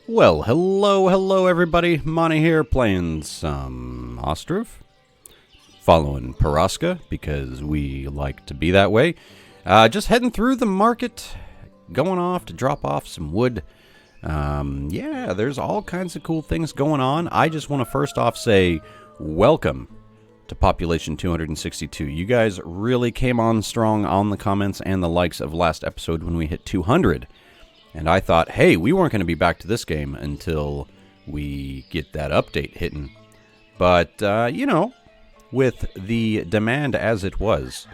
Well, hello everybody. Monte here playing some Ostriv. Following Paraska because we like to be that way. Just heading through the market, going off to drop off some wood. Yeah, there's all kinds of cool things going on. I just want to first off say welcome to Population 262. You guys really came on strong on the comments and the likes of last episode when we hit 200. And I thought, hey, we weren't going to be back to this game until we get that update hitting. But, with the demand as it was,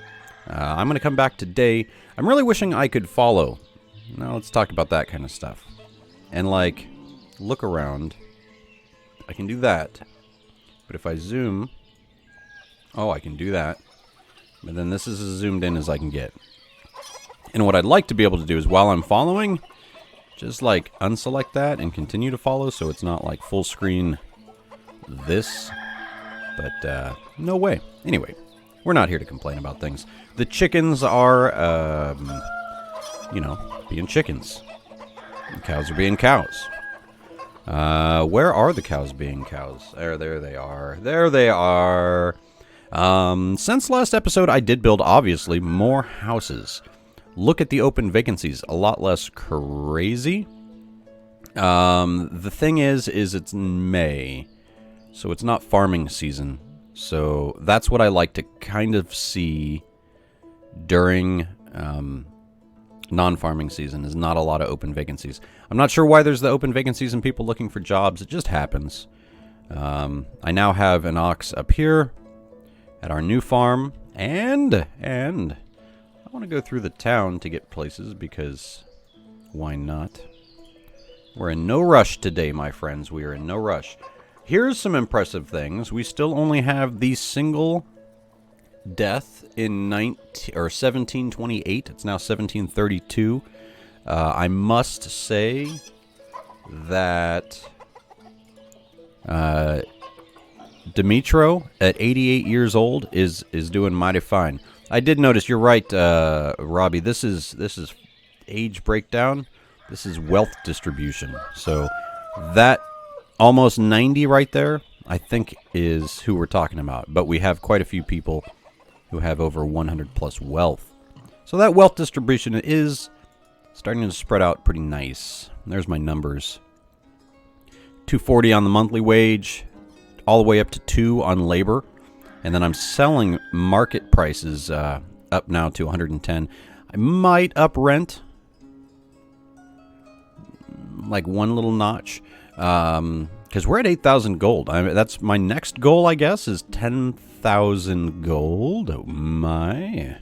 I'm going to come back today. I'm really wishing I could follow. Now, let's talk about that kind of stuff. And, look around. I can do that. But if I zoom... Oh, I can do that. But then this is as zoomed in as I can get. And what I'd like to be able to do is, while I'm following... just unselect that and continue to follow so it's not full screen this. But no way. Anyway, we're not here to complain about things. The chickens are, being chickens. The cows are being cows. Where are the cows being cows? There they are. There they are. Since last episode, I did build, obviously, more houses. Look at the open vacancies, a lot less crazy. The thing is it's May, so it's not farming season. So that's what I like to kind of see during non-farming season, is not a lot of open vacancies. I'm not sure why there's the open vacancies and people looking for jobs. It just happens. I now have an ox up here at our new farm, and I want to go through the town to get places because why not? We're in no rush today, my friends. We are in no rush. Here's some impressive things. We still only have the single death in 1728. It's now 1732. I must say that Dimitro at 88 years old is doing mighty fine. I did notice, you're right, Robbie, this is age breakdown. This is wealth distribution. So that almost 90 right there, I think, is who we're talking about. But we have quite a few people who have over 100 plus wealth. So that wealth distribution is starting to spread out pretty nice. There's my numbers. 240 on the monthly wage, all the way up to 2 on labor. And then I'm selling market prices up now to 110. I might up rent one little notch because we're at 8,000 gold. That's my next goal, I guess, is 10,000 gold. Oh my!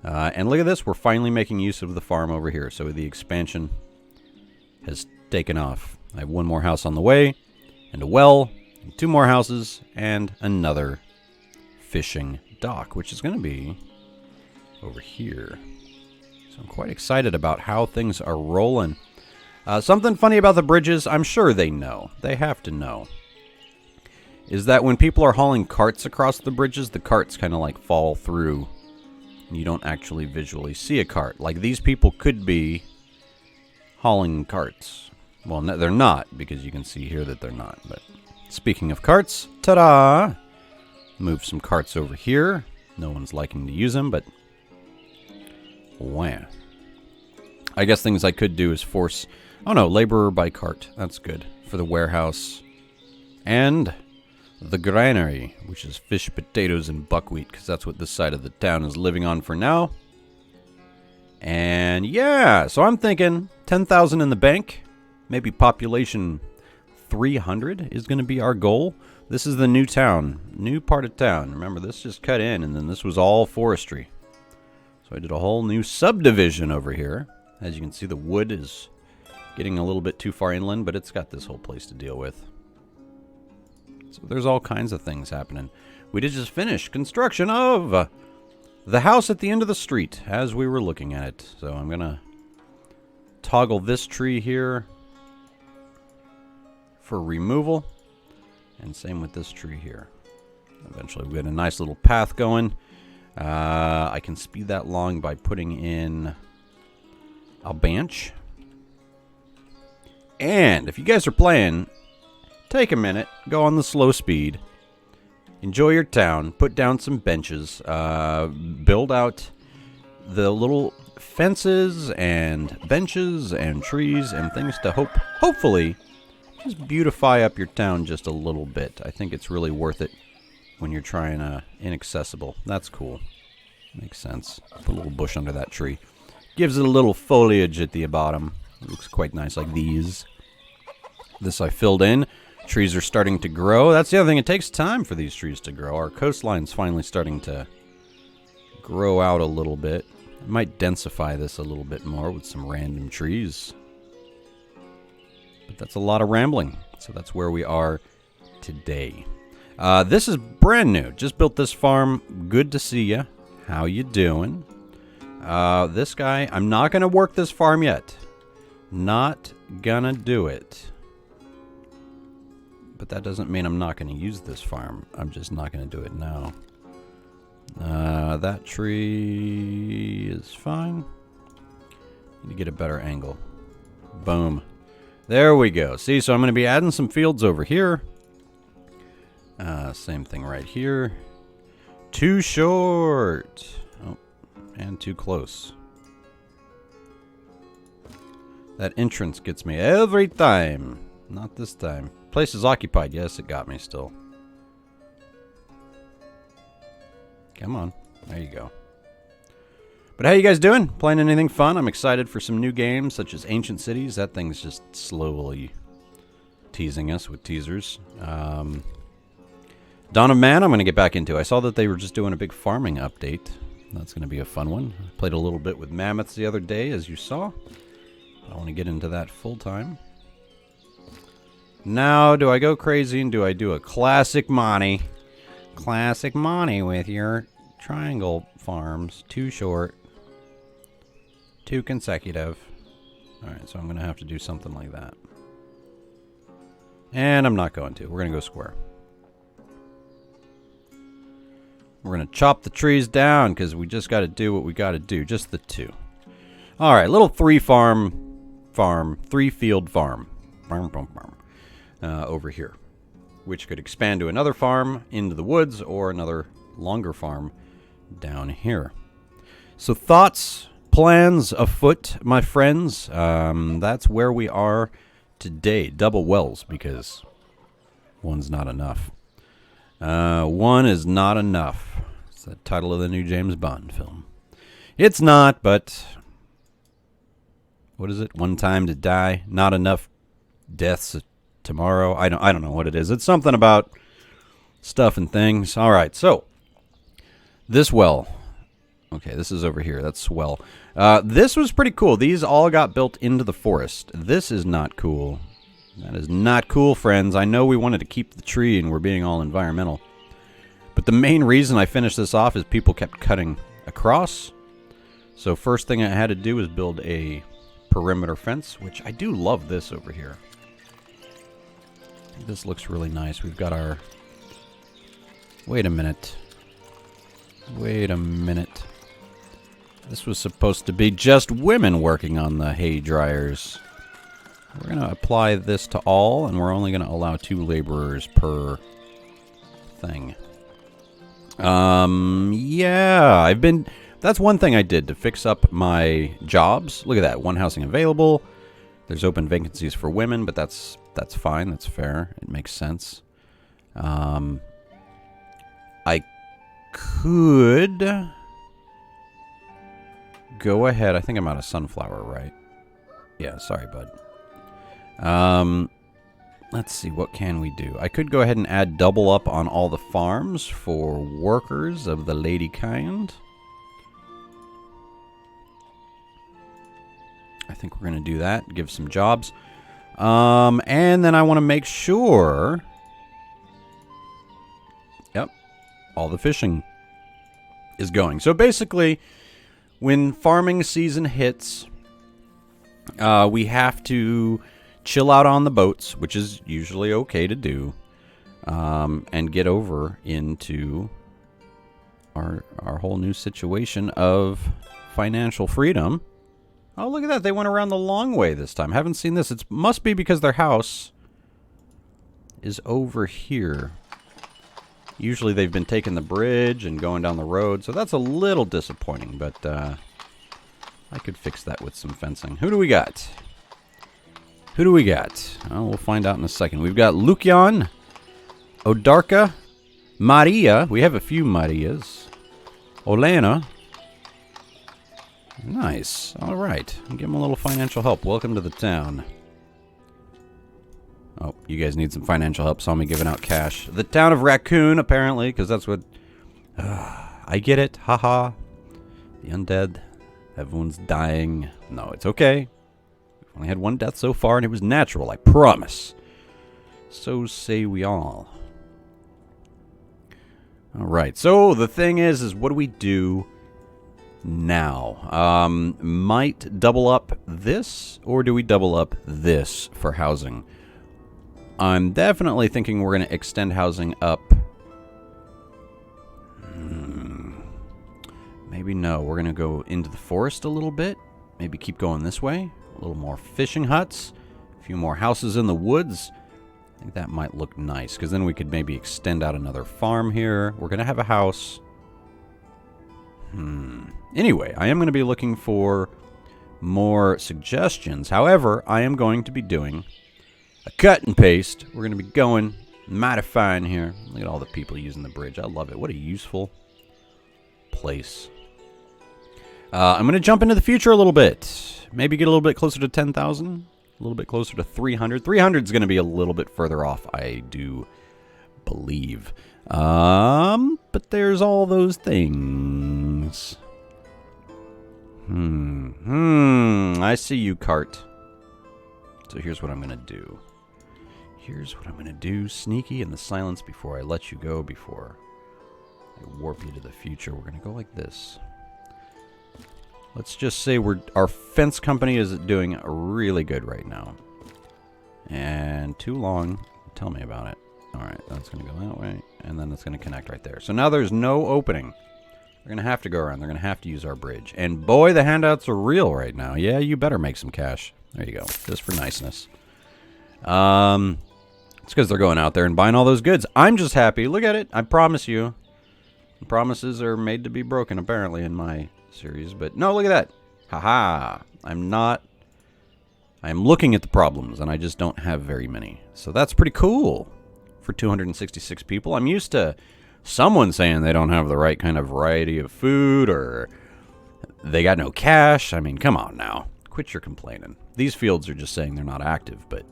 And look at this. We're finally making use of the farm over here. So the expansion has taken off. I have one more house on the way, and a well, and 2 more houses, and another fishing dock, which is going to be over here. So I'm quite excited about how things are rolling. Something funny about the bridges, I'm sure they know. They have to know. Is that when people are hauling carts across the bridges, the carts kind of fall through. And you don't actually visually see a cart. These people could be hauling carts. Well, no, they're not, because you can see here that they're not. But speaking of carts, ta-da! Move some carts over here. No one's liking to use them, but wow. I guess things I could do is force... Oh no, laborer by cart. That's good for the warehouse. And the granary, which is fish, potatoes, and buckwheat, because that's what this side of the town is living on for now. And yeah, so I'm thinking 10,000 in the bank. Maybe population 300 is going to be our goal. This is the new town, new part of town. Remember, this just cut in, and then this was all forestry. So I did a whole new subdivision over here. As you can see, the wood is getting a little bit too far inland, but it's got this whole place to deal with. So there's all kinds of things happening. We did just finish construction of the house at the end of the street as we were looking at it. So I'm going to toggle this tree here for removal. And same with this tree here. Eventually we get a nice little path going. I can speed that along by putting in a bench. And if you guys are playing, take a minute, go on the slow speed, enjoy your town, put down some benches, build out the little fences and benches and trees and things to hopefully just beautify up your town just a little bit. I think it's really worth it when you're trying inaccessible. That's cool. Makes sense. Put a little bush under that tree. Gives it a little foliage at the bottom. It looks quite nice, like these. This I filled in. Trees are starting to grow. That's the other thing. It takes time for these trees to grow. Our coastline's finally starting to grow out a little bit. I might densify this a little bit more with some random trees. But that's a lot of rambling. So that's where we are today. This is brand new. Just built this farm. Good to see ya. How you doing? This guy, I'm not going to work this farm yet. Not gonna do it. But that doesn't mean I'm not going to use this farm. I'm just not going to do it now. That tree is fine. Need to get a better angle. Boom. There we go. See, so I'm going to be adding some fields over here. Same thing right here. Too short. Oh, and too close. That entrance gets me every time. Not this time. Place is occupied. Yes, it got me still. Come on. There you go. But how you guys doing? Playing anything fun? I'm excited for some new games such as Ancient Cities. That thing's just slowly teasing us with teasers. Dawn of Man I'm going to get back into. I saw that they were just doing a big farming update. That's going to be a fun one. I played a little bit with mammoths the other day, as you saw. I want to get into that full time. Now, do I go crazy and do I do a classic Monte? Classic Monte with your triangle farms. Too short. Too consecutive. Alright, so I'm going to have to do something like that. And I'm not going to. We're going to go square. We're going to chop the trees down because we just got to do what we got to do. Just the two. Alright, little three-field farm. Over here. Which could expand to another farm into the woods or another longer farm down here. So thoughts, plans afoot, my friends. That's where we are today. Double wells because one's not enough. One is not enough. It's the title of the new James Bond film. It's not, but what is it? One time to die, not enough deaths tomorrow. I don't know what it is. It's something about stuff and things. All right, so this well. Okay, this is over here. That's swell. This was pretty cool. These all got built into the forest. This is not cool. That is not cool, friends. I know we wanted to keep the tree and we're being all environmental. But the main reason I finished this off is people kept cutting across. So first thing I had to do was build a perimeter fence, which I do love this over here. This looks really nice. We've got our... Wait a minute. Wait a minute. This was supposed to be just women working on the hay dryers. We're going to apply this to all, and we're only going to allow 2 laborers per thing. Yeah, that's one thing I did to fix up my jobs. Look at that, 1 housing available. There's open vacancies for women, but that's fine, that's fair. It makes sense. I could go ahead. I think I'm out of sunflower, right? Yeah, sorry, bud. Let's see, what can we do? I could go ahead and add double up on all the farms for workers of the lady kind. I think we're going to do that, give some jobs. And then I want to make sure... Yep, all the fishing is going. So basically, when farming season hits, we have to chill out on the boats, which is usually okay to do, and get over into our whole new situation of financial freedom. Oh, look at that. They went around the long way this time. Haven't seen this. It must be because their house is over here. Usually they've been taking the bridge and going down the road, so that's a little disappointing, but I could fix that with some fencing. Who do we got? Who do we got? Oh, we'll find out in a second. We've got Lukian, Odarka, Maria. We have a few Marias. Olena. Nice. All right. Give them a little financial help. Welcome to the town. Oh, you guys need some financial help. Saw me giving out cash. The town of Raccoon, apparently, because that's what... I get it. Haha. The undead. Everyone's dying. No, it's okay. We've only had one death so far, and it was natural, I promise. So say we all. All right. So the thing is what do we do now? Might double up this, or do we double up this for housing? I'm definitely thinking we're going to extend housing up. Maybe no. We're going to go into the forest a little bit. Maybe keep going this way. A little more fishing huts. A few more houses in the woods. I think that might look nice, because then we could maybe extend out another farm here. We're going to have a house. Anyway, I am going to be looking for more suggestions. However, I am going to be doing a cut and paste. We're going to be going, modifying here. Look at all the people using the bridge. I love it. What a useful place. I'm going to jump into the future a little bit. Maybe get a little bit closer to 10,000. A little bit closer to 300. 300 is going to be a little bit further off, I do believe. But there's all those things. I see you, cart. So here's what I'm going to do. Here's what I'm going to do. Sneaky in the silence before I let you go, before I warp you to the future. We're going to go like this. Let's just say our fence company is doing really good right now. And too long. Tell me about it. All right, that's going to go that way, and then it's going to connect right there. So now there's no opening. They're going to have to go around. They're going to have to use our bridge. And boy, the handouts are real right now. Yeah, you better make some cash. There you go. Just for niceness. It's because they're going out there and buying all those goods. I'm just happy. Look at it. I promise you. Promises are made to be broken, apparently, in my series. But no, look at that. Haha. I'm looking at the problems, and I just don't have very many. So that's pretty cool for 266 people. I'm used to someone saying they don't have the right kind of variety of food, or they got no cash. I mean, come on now. Quit your complaining. These fields are just saying they're not active, but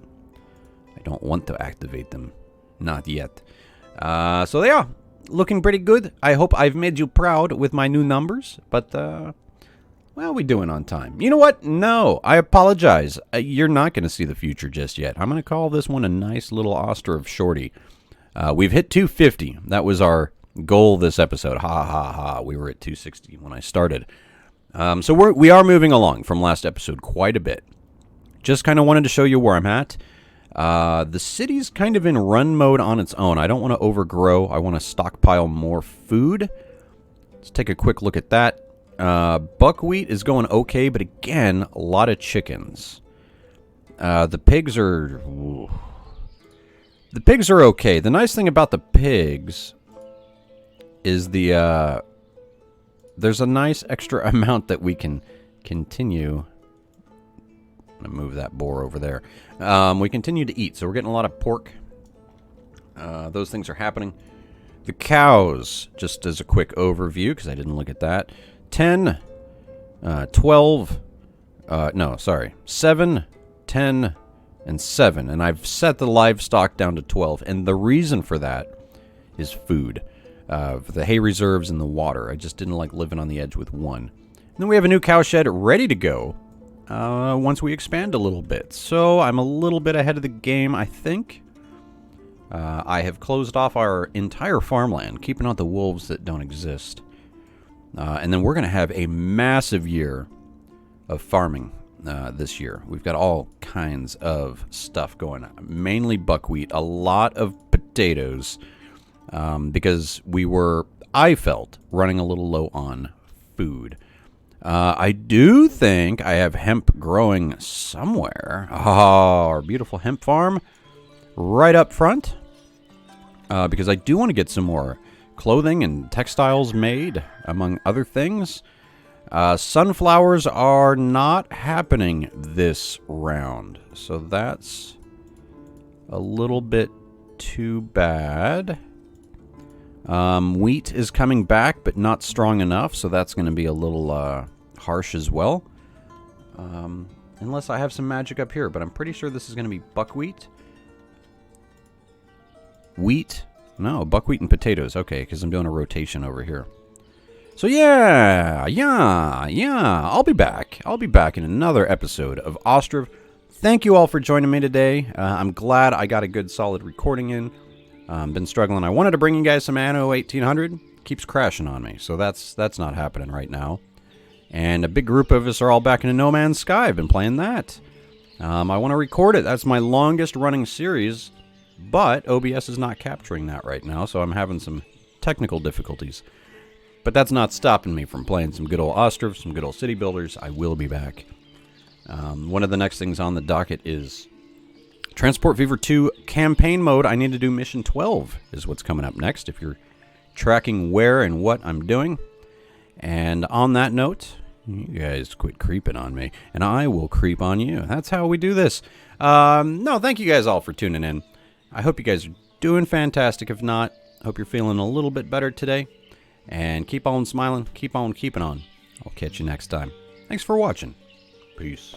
I don't want to activate them. Not yet. So they are looking pretty good. I hope I've made you proud with my new numbers, but, well, we doing on time. You know what? No, I apologize. You're not going to see the future just yet. I'm going to call this one a nice little Ostriv shorty. We've hit 250. That was our goal this episode. Ha, ha, ha. We were at 260 when I started. So we are moving along from last episode quite a bit. Just kind of wanted to show you where I'm at. The city's kind of in run mode on its own. I don't want to overgrow. I want to stockpile more food. Let's take a quick look at that. Buckwheat is going okay, but again, a lot of chickens. The pigs are... Ooh. The pigs are okay. The nice thing about the pigs is there's a nice extra amount that we can continue. I'm going to move that boar over there. We continue to eat, so we're getting a lot of pork. Those things are happening. The cows, just as a quick overview, because I didn't look at that. 10, 12, no, sorry, 7, 10, and 7. And I've set the livestock down to 12. And the reason for that is food. For the hay reserves and the water. I just didn't like living on the edge with one. And then we have a new cow shed ready to go once we expand a little bit. So I'm a little bit ahead of the game, I think. I have closed off our entire farmland, keeping out the wolves that don't exist. And then we're going to have a massive year of farming this year. We've got all kinds of stuff going on. Mainly buckwheat, a lot of potatoes, because we were, I felt, running a little low on food. I do think I have hemp growing somewhere. Oh, our beautiful hemp farm right up front. Because I do want to get some more clothing and textiles made, among other things. Sunflowers are not happening this round, so that's a little bit too bad. Wheat is coming back, but not strong enough, so that's going to be a little harsh as well. Unless I have some magic up here, but I'm pretty sure this is going to be buckwheat. Wheat? No, buckwheat and potatoes. Okay, because I'm doing a rotation over here. So yeah. I'll be back. I'll be back in another episode of Ostriv. Thank you all for joining me today. I'm glad I got a good solid recording in. Been struggling. I wanted to bring you guys some Anno 1800. Keeps crashing on me, so that's not happening right now. And a big group of us are all back into No Man's Sky. I've been playing that. I want to record it. That's my longest running series, but OBS is not capturing that right now, so I'm having some technical difficulties. But that's not stopping me from playing some good old Ostriv, some good old city builders. I will be back. One of the next things on the docket is Transport Fever 2 campaign mode. I need to do mission 12 is what's coming up next, if you're tracking where and what I'm doing. And on that note, you guys quit creeping on me, and I will creep on you. That's how we do this. No, thank you guys all for tuning in. I hope you guys are doing fantastic. If not, hope you're feeling a little bit better today. And keep on smiling, keep on keeping on. I'll catch you next time. Thanks for watching. Peace.